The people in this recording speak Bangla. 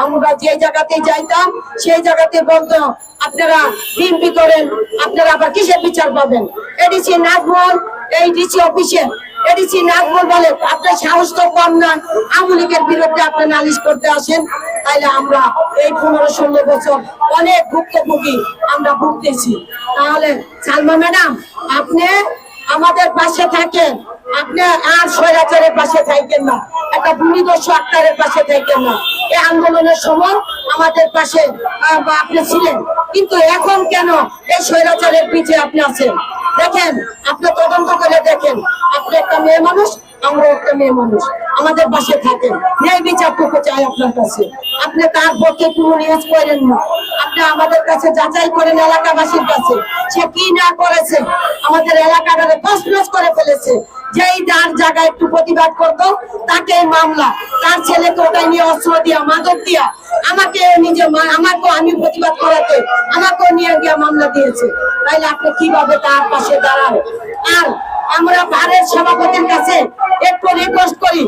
আমরা যে জায়গাতে যাইতাম সেই জায়গাতে বলতো আপনারা বিএনপি করেন, আপনারা আবার কিসের বিচার পাবেন? এডিসি নাজমুল এই ডিসি অফিসে এডিসি নাজমুল বলে আপনার সাহস তো কম নয়, আওয়ামী লীগের বিরুদ্ধে আপনি নালিশ করতে আসেন। তাইলে আমরা এই 15-16 বছর অনেক ভুক্তভোগী আমরা ভুগতেছি। তাহলে সালমা ম্যাডাম, আপনি আমাদের পাশে থাকেন, আপনি আর স্বৈরাচারের পাশে থাকেন না, একটা ভূমিদস্যু আক্তারের পাশে থাকেন না। এই আন্দোলনের সময় আমাদের পাশে আপনি ছিলেন, কিন্তু এখন কেন এই স্বৈরাচারের পিছে আপনি আছেন? দেখেন, আপনি তদন্ত করে দেখেন, আপনি একটা মেয়ে মানুষ, আমরা একটা মেয়ে মানুষ, আমাদের পাশে থাকেন। ন্যায় বিচারটুকু চাই আপনার কাছে। আপনি তার পক্ষে কোনো নিউজ করেন না, আপনি আমাদের কাছে যাচাই করেন এলাকাবাসীর কাছে সে কি না করেছে। আমাদের এলাকাটারে তছনছ করে ফেলেছে। যেই যার জায়গায় একটু প্রতিবাদ করতো তাকে মামলা, তার ছেলেকে ওটাই নিয়ে অস্ত্র দিয়া মাদক দিয়া আমাকে নিজে আমাকেও আমি প্রতিবাদ করাতে আমাকেও নিয়ে গিয়ে মামলা দিয়েছে। তাইলে আপনি কিভাবে তার পাশে দাঁড়ান? আর আমরা বারের সভাপতির কাছে একটু রিকোয়েস্ট করি,